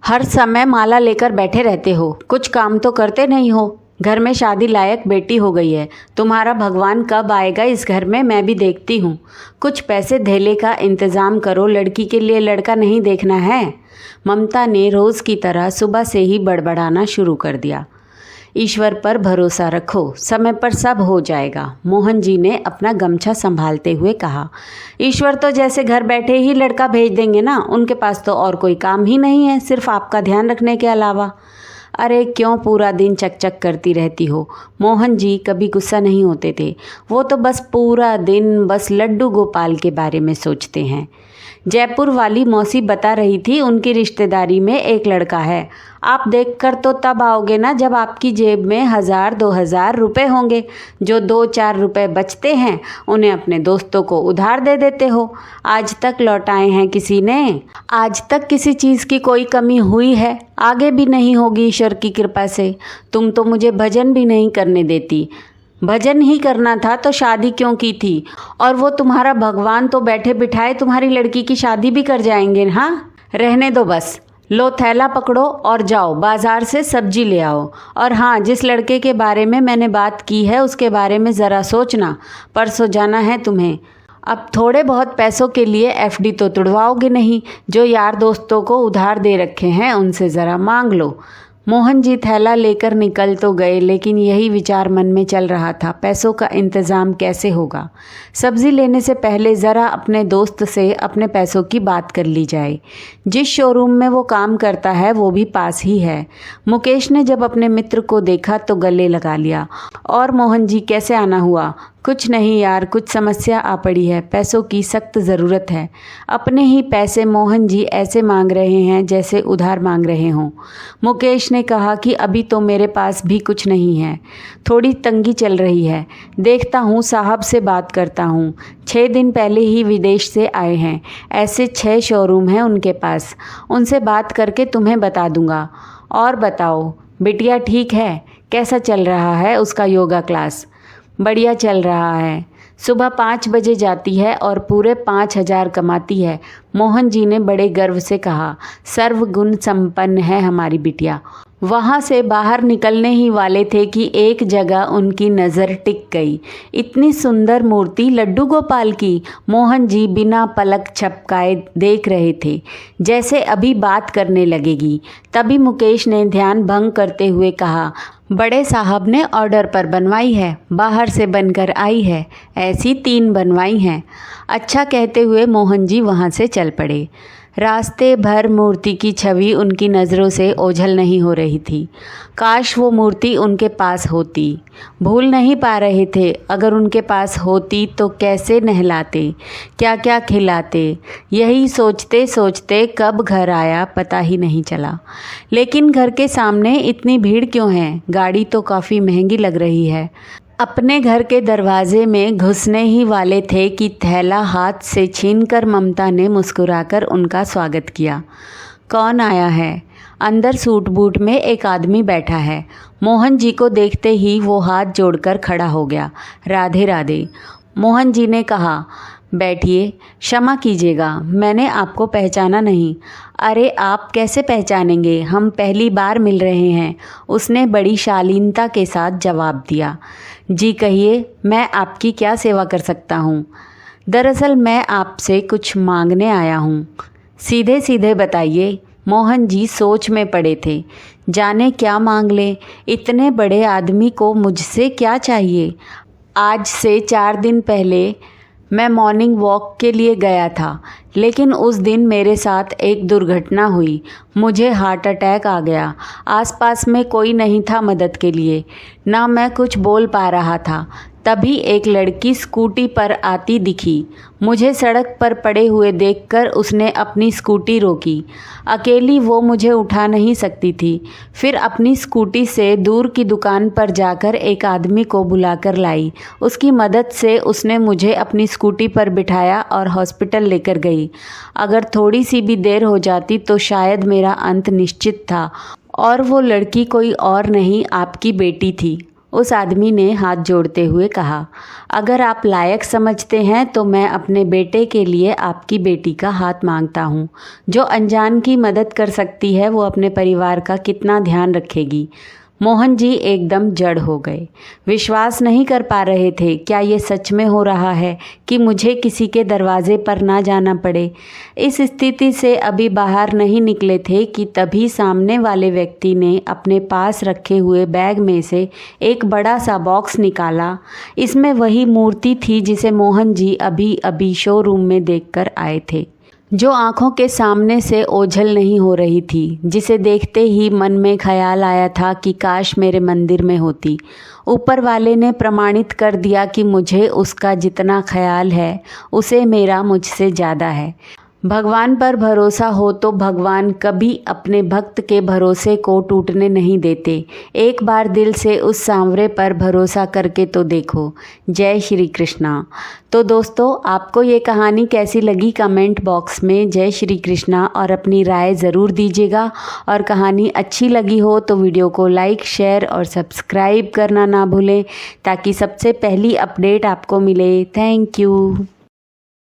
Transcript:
हर समय माला लेकर बैठे रहते हो, कुछ काम तो करते नहीं हो। घर में शादी लायक बेटी हो गई है, तुम्हारा भगवान कब आएगा इस घर में मैं भी देखती हूँ। कुछ पैसे धेले का इंतज़ाम करो, लड़की के लिए लड़का नहीं देखना है। ममता ने रोज़ की तरह सुबह से ही बड़बड़ाना शुरू कर दिया। ईश्वर पर भरोसा रखो, समय पर सब हो जाएगा, मोहन जी ने अपना गमछा संभालते हुए कहा। ईश्वर तो जैसे घर बैठे ही लड़का भेज देंगे ना, उनके पास तो और कोई काम ही नहीं है सिर्फ आपका ध्यान रखने के अलावा। अरे क्यों पूरा दिन चकचक करती रहती हो। मोहन जी कभी गुस्सा नहीं होते थे, वो तो बस पूरा दिन बस लड्डू गोपाल के बारे में सोचते हैं। जयपुर वाली मौसी बता रही थी उनकी रिश्तेदारी में एक लड़का है। आप देखकर तो तब आओगे ना जब आपकी जेब में 1000-2000 रुपये होंगे। जो 2-4 रुपये बचते हैं उन्हें अपने दोस्तों को उधार दे देते हो। आज तक लौटाए हैं किसी ने? आज तक किसी चीज़ की कोई कमी हुई है? आगे भी नहीं होगी ईश्वर की कृपा से। तुम तो मुझे भजन भी नहीं करने देती। भजन ही करना था तो शादी क्यों की थी? और वो तुम्हारा भगवान तो बैठे बिठाए तुम्हारी लड़की की शादी भी कर जाएंगे। हाँ, रहने दो बस। लो थैला पकड़ो और जाओ बाज़ार से सब्जी ले आओ। और हाँ, जिस लड़के के बारे में मैंने बात की है उसके बारे में ज़रा सोचना, परसों जाना है तुम्हें। अब थोड़े बहुत पैसों के लिए एफडी तो तुड़वाओगे नहीं, जो यार दोस्तों को उधार दे रखे हैं उनसे ज़रा मांग लो। मोहन जी थैला लेकर निकल तो गए, लेकिन यही विचार मन में चल रहा था, पैसों का इंतज़ाम कैसे होगा। सब्ज़ी लेने से पहले ज़रा अपने दोस्त से अपने पैसों की बात कर ली जाए। जिस शोरूम में वो काम करता है वो भी पास ही है। मुकेश ने जब अपने मित्र को देखा तो गले लगा लिया। और मोहन जी कैसे आना हुआ? कुछ नहीं यार, कुछ समस्या आ पड़ी है, पैसों की सख्त ज़रूरत है। अपने ही पैसे मोहन जी ऐसे मांग रहे हैं जैसे उधार मांग रहे हों। मुकेश ने कहा कि अभी तो मेरे पास भी कुछ नहीं है, थोड़ी तंगी चल रही है। देखता हूँ, साहब से बात करता हूँ। 6 दिन पहले ही विदेश से आए हैं, ऐसे 6 शोरूम हैं उनके पास। उनसे बात करके तुम्हें बता दूँगा। और बताओ, बिटिया ठीक है? कैसा चल रहा है उसका योगा क्लास? बढ़िया चल रहा है। सुबह 5 बजे जाती है और पूरे 5000 कमाती है। मोहन जी ने बड़े गर्व से कहा। सर्वगुण संपन्न है हमारी बिटिया। वहाँ से बाहर निकलने ही वाले थे कि एक जगह उनकी नज़र टिक गई। इतनी सुंदर मूर्ति लड्डू गोपाल की। मोहन जी बिना पलक झपकाए देख रहे थे, जैसे अभी बात करने लगेगी। तभी मुकेश ने ध्यान भंग करते हुए कहा, बड़े साहब ने ऑर्डर पर बनवाई है, बाहर से बनकर आई है। ऐसी 3 बनवाई हैं। अच्छा कहते हुए मोहन जी वहाँ से चल पड़े। रास्ते भर मूर्ति की छवि उनकी नज़रों से ओझल नहीं हो रही थी। काश वो मूर्ति उनके पास होती। भूल नहीं पा रहे थे, अगर उनके पास होती तो कैसे नहलाते, क्या क्या खिलाते। यही सोचते सोचते कब घर आया पता ही नहीं चला। लेकिन घर के सामने इतनी भीड़ क्यों है? गाड़ी तो काफ़ी महंगी लग रही है। अपने घर के दरवाजे में घुसने ही वाले थे कि थैला हाथ से छीनकर ममता ने मुस्कुराकर उनका स्वागत किया। कौन आया है? अंदर सूट बूट में एक आदमी बैठा है। मोहन जी को देखते ही वो हाथ जोड़कर खड़ा हो गया। राधे राधे। मोहन जी ने कहा, बैठिए, क्षमा कीजिएगा, मैंने आपको पहचाना नहीं। अरे आप कैसे पहचानेंगे, हम पहली बार मिल रहे हैं, उसने बड़ी शालीनता के साथ जवाब दिया। जी कहिए, मैं आपकी क्या सेवा कर सकता हूँ? दरअसल मैं आपसे कुछ मांगने आया हूँ। सीधे सीधे बताइए। मोहन जी सोच में पड़े थे, जाने क्या मांग ले। इतने बड़े आदमी को मुझसे क्या चाहिए? आज से 4 दिन पहले मैं मॉर्निंग वॉक के लिए गया था, लेकिन उस दिन मेरे साथ एक दुर्घटना हुई। मुझे हार्ट अटैक आ गया। आसपास में कोई नहीं था मदद के लिए, ना मैं कुछ बोल पा रहा था। तभी एक लड़की स्कूटी पर आती दिखी। मुझे सड़क पर पड़े हुए देखकर उसने अपनी स्कूटी रोकी। अकेली वो मुझे उठा नहीं सकती थी। फिर अपनी स्कूटी से दूर की दुकान पर जाकर एक आदमी को बुलाकर लाई। उसकी मदद से उसने मुझे अपनी स्कूटी पर बिठाया और हॉस्पिटल लेकर गई। अगर थोड़ी सी भी देर हो जाती तो शायद मेरा अंत निश्चित था। और वो लड़की कोई और नहीं, आपकी बेटी थी। उस आदमी ने हाथ जोड़ते हुए कहा, अगर आप लायक समझते हैं तो मैं अपने बेटे के लिए आपकी बेटी का हाथ मांगता हूँ। जो अनजान की मदद कर सकती है वो अपने परिवार का कितना ध्यान रखेगी। मोहन जी एकदम जड़ हो गए। विश्वास नहीं कर पा रहे थे, क्या ये सच में हो रहा है कि मुझे किसी के दरवाजे पर ना जाना पड़े। इस स्थिति से अभी बाहर नहीं निकले थे कि तभी सामने वाले व्यक्ति ने अपने पास रखे हुए बैग में से एक बड़ा सा बॉक्स निकाला। इसमें वही मूर्ति थी जिसे मोहन जी अभी अभी शोरूम में देखकर आए थे, जो आंखों के सामने से ओझल नहीं हो रही थी, जिसे देखते ही मन में ख्याल आया था कि काश मेरे मंदिर में होती। ऊपर वाले ने प्रमाणित कर दिया कि मुझे उसका जितना ख्याल है उसे मेरा मुझसे ज़्यादा है। भगवान पर भरोसा हो तो भगवान कभी अपने भक्त के भरोसे को टूटने नहीं देते। एक बार दिल से उस सांवरे पर भरोसा करके तो देखो। जय श्री कृष्णा। तो दोस्तों, आपको ये कहानी कैसी लगी कमेंट बॉक्स में जय श्री कृष्णा और अपनी राय ज़रूर दीजिएगा। और कहानी अच्छी लगी हो तो वीडियो को लाइक, शेयर और सब्सक्राइब करना ना भूलें, ताकि सबसे पहली अपडेट आपको मिले। Thank you.